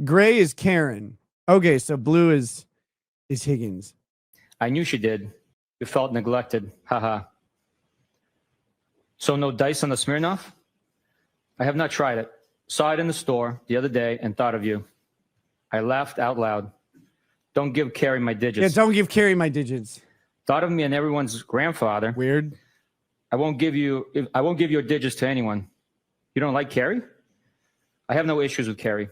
Gray is Karen. Okay, so blue is Higgins. I knew she did. You felt neglected. Haha. So no dice on the Smirnoff? I have not tried it. Saw it in the store the other day and thought of you. I laughed out loud. Don't give Carrie my digits. Yeah, don't give Carrie my digits. Thought of me and everyone's grandfather. Weird. I won't give your digits to anyone. You don't like Carrie? I have no issues with Carrie.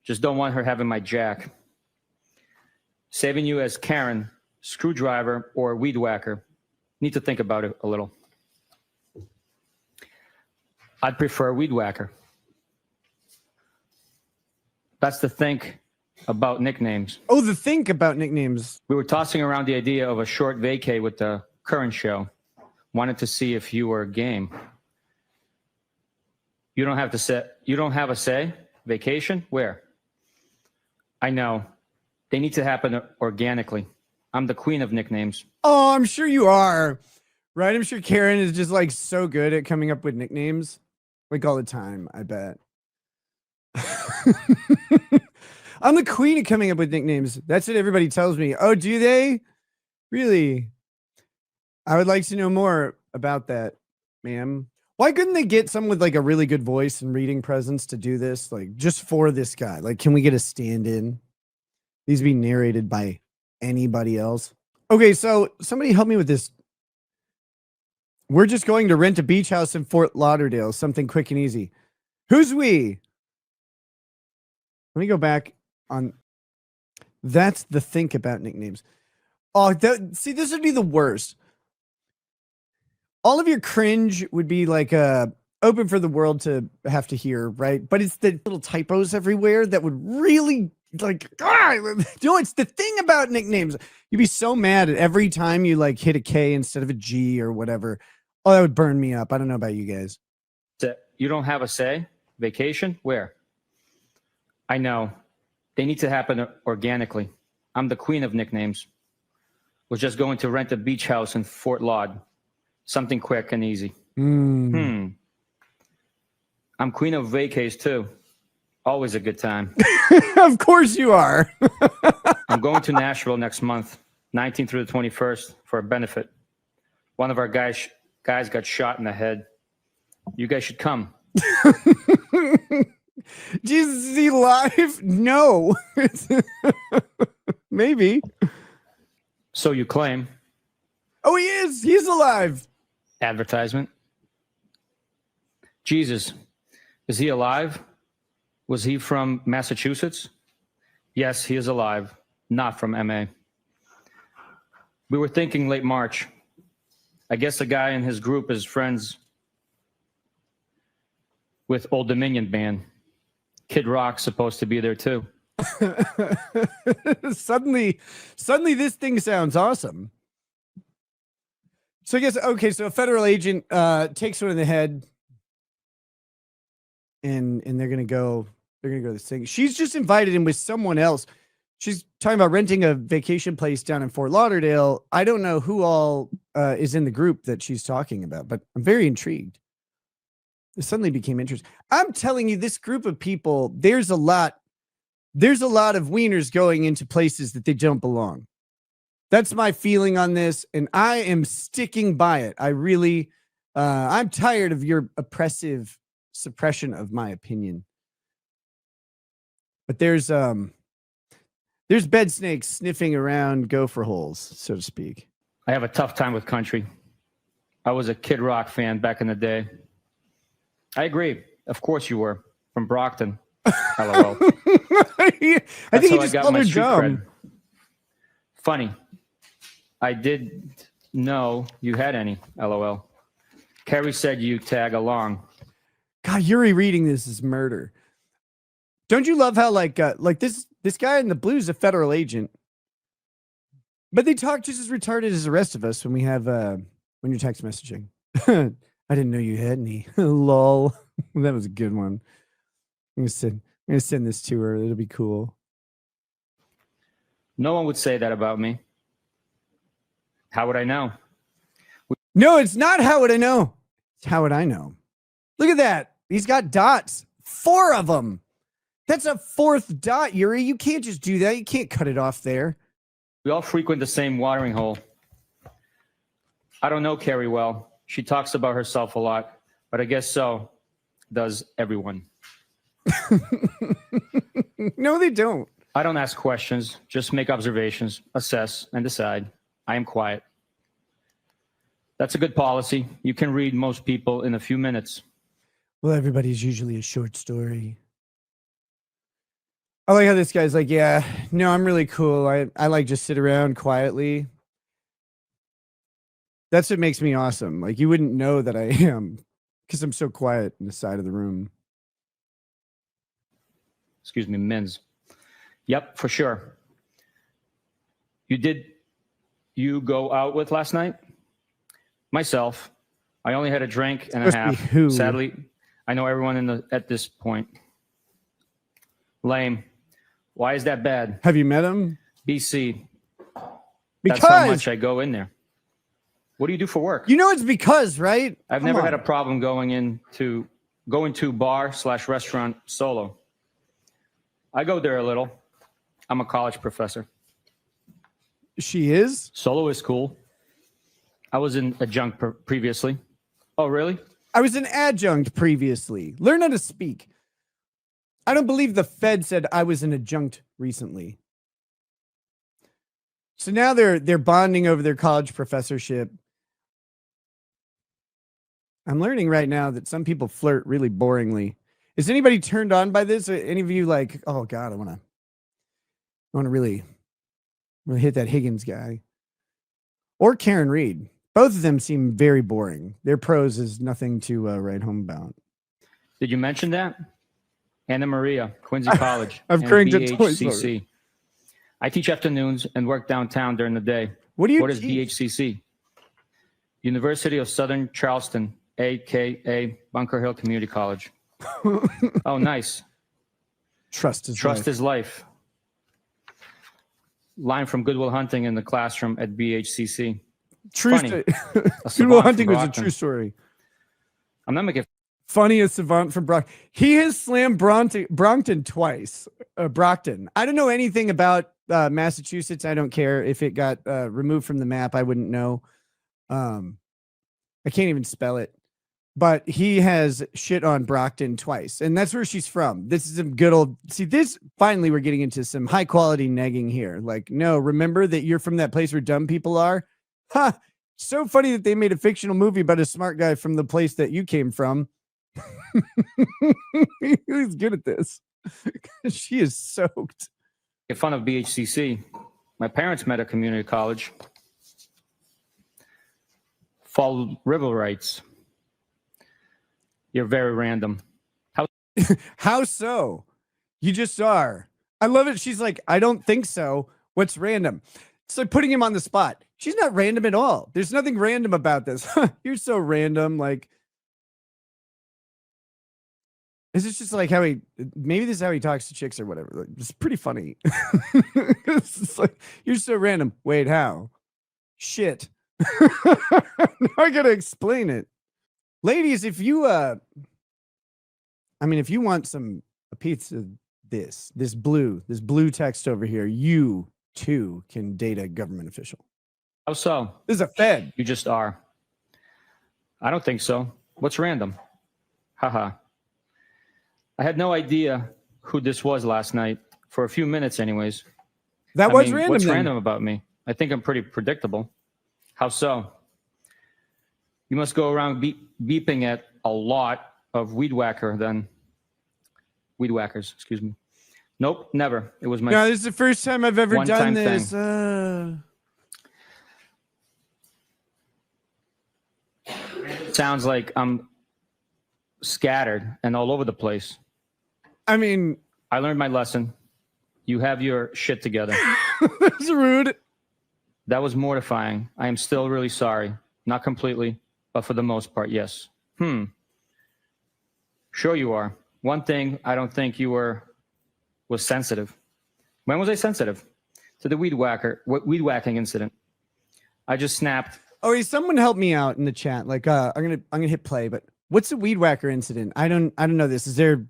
Just don't want her having my jack. Saving you as Karen, screwdriver, or weed whacker. Need to think about it a little. I'd prefer weed whacker. That's the think about nicknames. Oh, the think about nicknames. We were tossing around the idea of a short vacay with the current show. Wanted to see if you were game. You don't have a say? Vacation? Where? I know. They need to happen organically. I'm the queen of nicknames. Oh, I'm sure you are. Right? I'm sure Karen is just like so good at coming up with nicknames. Like all the time, I bet. I'm the queen of coming up with nicknames. That's what everybody tells me. Oh, do they? Really? I would like to know more about that, ma'am. Why couldn't they get someone with like a really good voice and reading presence to do this? Like just for this guy. Like, can we get a stand-in? These be narrated by anybody else. Okay, so somebody help me with this. We're just going to rent a beach house in Fort Lauderdale. Something quick and easy. Who's we? Let me go back on. That's the think about nicknames. Oh, see, this would be the worst. All of your cringe would be like open for the world to have to hear, right? But it's the little typos everywhere that would really like, it's the thing about nicknames. You'd be so mad at every time you like hit a K instead of a G or whatever. Oh, that would burn me up. I don't know about you guys. You don't have a say? Vacation? Where? I know. They need to happen organically. I'm the queen of nicknames. Was just going to rent a beach house in Fort Laud. Something quick and easy. I'm queen of vacays too. Always a good time. Of course you are. I'm going to Nashville next month, 19th through the 21st, for a benefit. One of our guys got shot in the head. You guys should come. Jesus, is he live? No. Maybe. So you claim. Oh, he is. He's alive. Advertisement. Jesus. Is he alive? Was he from Massachusetts? Yes, he is alive. Not from MA. We were thinking late March. I guess the guy in his group is friends with Old Dominion Band. Kid Rock's supposed to be there too. Suddenly this thing sounds awesome. So I guess, okay, so a federal agent takes one in the head and they're going to go this thing. She's just invited him with someone else. She's talking about renting a vacation place down in Fort Lauderdale. I don't know who all is in the group that she's talking about, but I'm very intrigued. It suddenly became interesting. I'm telling you, this group of people, there's a lot of wieners going into places that they don't belong. That's my feeling on this, and I am sticking by it. I really, I'm tired of your oppressive suppression of my opinion. But there's bed snakes sniffing around gopher holes, so to speak. I have a tough time with country. I was a Kid Rock fan back in the day. I agree. Of course you were. From Brockton. LOL. I think he just called her dumb. Funny. I didn't know you had any. LOL. Carrie said you tag along. God, Yuri reading this is murder. Don't you love how like this guy in the blue is a federal agent, but they talk just as retarded as the rest of us when we have when you're text messaging. I didn't know you had any. Lol. That was a good one. I'm gonna send this to her. It'll be cool. No one would say that about me. How would I know? No, it's not how would I know. It's how would I know? Look at that. He's got dots. 4 of them. That's a fourth dot, Yuri. You can't just do that. You can't cut it off there. We all frequent the same watering hole. I don't know Carrie well. She talks about herself a lot, but I guess so does everyone. No, they don't. I don't ask questions, just make observations, assess, and decide. I am quiet. That's a good policy. You can read most people in a few minutes. Well, everybody's usually a short story. I like how this guy's like, yeah, no, I'm really cool. I like just sit around quietly. That's what makes me awesome. Like, you wouldn't know that I am because I'm so quiet in the side of the room. Excuse me, Mins. Yep, for sure. You go out with last night? Myself. I only had a drink and a half. Who? Sadly, I know everyone at this point. Lame. Why is that bad? Have you met him? BC. Because That's how much I go in there. What do you do for work? You know it's because, right? I've never had a problem going to bar/restaurant solo. I go there a little. I'm a college professor. She is? Solo is cool. I was an adjunct previously. Oh, really? I was an adjunct previously. Learn how to speak. I don't believe the Fed said I was an adjunct recently. So now they're bonding over their college professorship. I'm learning right now that some people flirt really boringly. Is anybody turned on by this? Or any of you like, oh God, I want to really hit that Higgins guy or Karen Reed. Both of them seem very boring. Their prose is nothing to write home about. Did you mention that? Anna Maria, Quincy College. I've and cranked it twice. BHCC. I teach afternoons and work downtown during the day. What is teach? BHCC? University of Southern Charleston, a.k.a. Bunker Hill Community College. Oh, nice. Trust is life. Line from Good Will Hunting in the classroom at BHCC. True story. Good Will Hunting was a true story. I'm not making funniest savant from Brock. He has slammed Brockton twice. Brockton. I don't know anything about Massachusetts. I don't care if it got removed from the map. I wouldn't know. I can't even spell it. But he has shit on Brockton twice, and that's where she's from. This is some good old. See, this finally we're getting into some high quality negging here. Like, no, remember that you're from that place where dumb people are. Ha! Huh, so funny that they made a fictional movie about a smart guy from the place that you came from. He's good at this. She is soaked. Make fun of BHCC. My parents met at community college. Followed river rights. You're very random. How so? You just are. I love it. She's like, I don't think so. What's random? It's like putting him on the spot. She's not random at all. There's nothing random about this. You're so random. Like, is this just like how maybe this is how he talks to chicks or whatever. Like, it's pretty funny. It's like, you're so random. Wait, how? Shit. Now I gotta explain it. Ladies, if you if you want a piece of this blue text over here, you too can date a government official. How so? This is a Fed. You just are. I don't think so. What's random? Haha. I had no idea who this was last night, for a few minutes anyways. That was random. What's random about me? I think I'm pretty predictable. How so? You must go around beeping at a lot of weed whackers, excuse me. Nope, never. It was my No, this is the first time I've ever done this. Sounds like I'm scattered and all over the place. I mean, I learned my lesson. You have your shit together. That's rude. That was mortifying. I am still really sorry. Not completely, but for the most part, yes. Sure you are. One thing I don't think you was sensitive. When was I sensitive? To the weed whacking incident. I just snapped. Oh, someone help me out in the chat. Like, I'm gonna hit play, but what's the weed whacker incident? I don't know this. Is there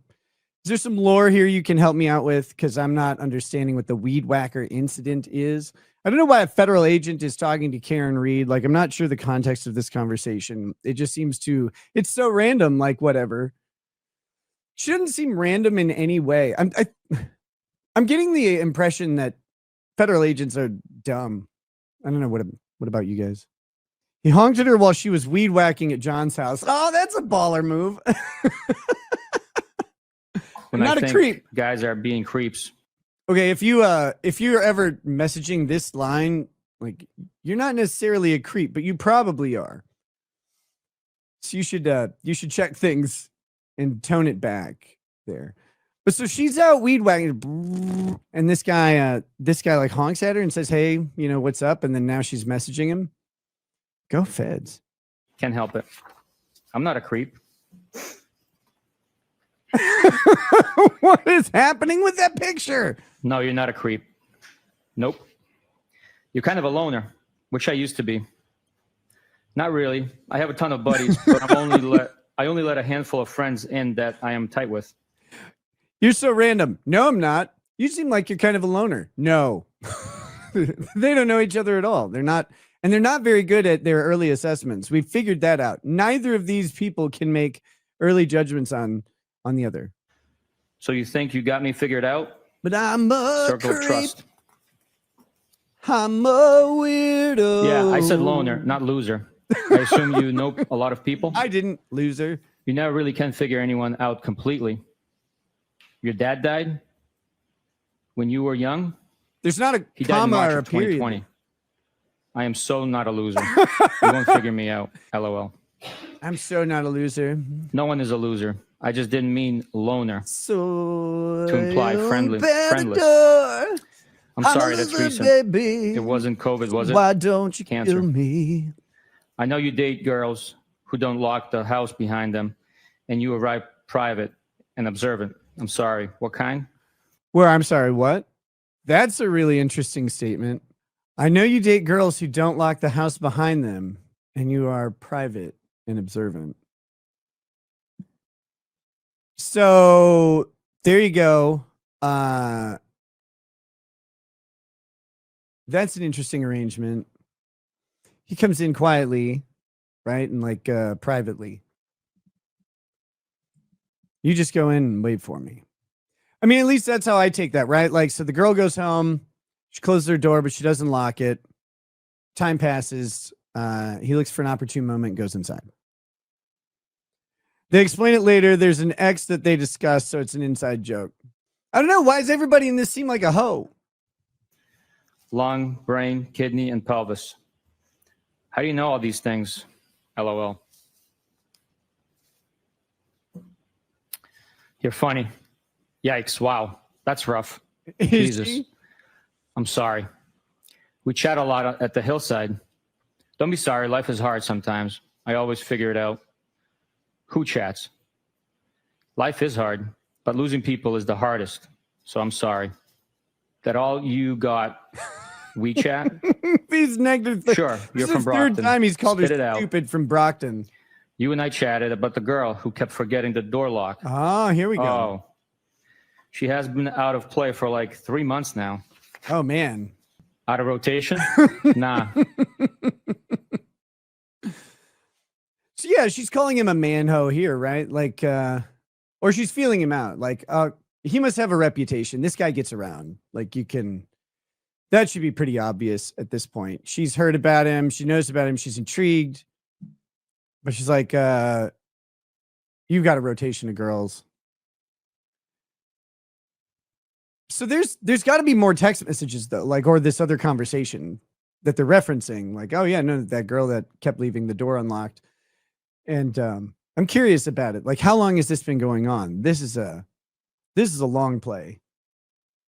Is there some lore here you can help me out with? Because I'm not understanding what the weed whacker incident is. I don't know why a federal agent is talking to Karen Reed. Like, I'm not sure the context of this conversation. It just seems to, it's so random, like whatever. Shouldn't seem random in any way. I'm getting the impression that federal agents are dumb. I don't know. What about you guys? He honked at her while she was weed whacking at John's house. Oh, that's a baller move. When not I a think creep. guys are being creeps. Okay, if you're ever messaging this line, like, you're not necessarily a creep, but you probably are. So you should check things and tone it back there. But so she's out weed whacking, and this guy like honks at her and says, "Hey, you know what's up?" And then now she's messaging him. Go feds. Can't help it. I'm not a creep. What is happening with that picture? No, you're not a creep. Nope. You're kind of a loner, which I used to be. Not really. I have a ton of buddies, but I only let a handful of friends in that I am tight with. You're so random. No, I'm not. You seem like you're kind of a loner. No. They don't know each other at all. They're not very good at their early assessments. We figured that out. Neither of these people can make early judgments on the other. So you think you got me figured out? But I'm a Circle creep. of trust. I'm a weirdo. Yeah, I said loner, not loser. I assume you know a lot of people. I didn't, loser. You never really can figure anyone out completely. Your dad died when you were young. There's not a He died in comma March or a of 2020. period. I am so not a loser. You won't figure me out. LOL. I'm so not a loser. No one is a loser. I just didn't mean loner. So To imply friendless. I'm sorry, that's recent. Baby. It wasn't COVID, was it? Why don't you Cancer. kill me? I know you date girls who don't lock the house behind them, and you arrive private and observant. I'm sorry. What kind? Where I'm sorry, what? That's a really interesting statement. I know you date girls who don't lock the house behind them, and you are private and observant. So there you go. That's an interesting arrangement. He comes in quietly, right? And like privately. You just go in and wait for me. I mean, at least that's how I take that, right? Like, so the girl goes home, she closes her door, but she doesn't lock it. Time passes. He looks for an opportune moment, goes inside. They explain it later. There's an X that they discuss, so it's an inside joke. I don't know. Why does everybody in this seem like a hoe? Lung, brain, kidney, and pelvis. How do you know all these things? LOL. You're funny. Yikes. Wow. That's rough. Jesus. I'm sorry. We chat a lot at the hillside. Don't be sorry. Life is hard sometimes. I always figure it out. Who chats? Life is hard, but losing people is the hardest. So I'm sorry. That all you got WeChat? He's negative. Sure, you're from the Brockton. third time he's called Spit her it out. stupid from Brockton. You and I chatted about the girl who kept forgetting the door lock. Oh, here we go. Oh. She has been out of play for like 3 months now. Oh, man. Out of rotation? Nah. So yeah, she's calling him a man-ho here, right? Like, or she's feeling him out. Like, he must have a reputation. This guy gets around. Like, that should be pretty obvious at this point. She's heard about him. She knows about him. She's intrigued. But she's like, you've got a rotation of girls. So there's got to be more text messages though, like, or this other conversation that they're referencing. Like, oh yeah, no, that girl that kept leaving the door unlocked. And I'm curious about it. Like, how long has this been going on? This is a long play.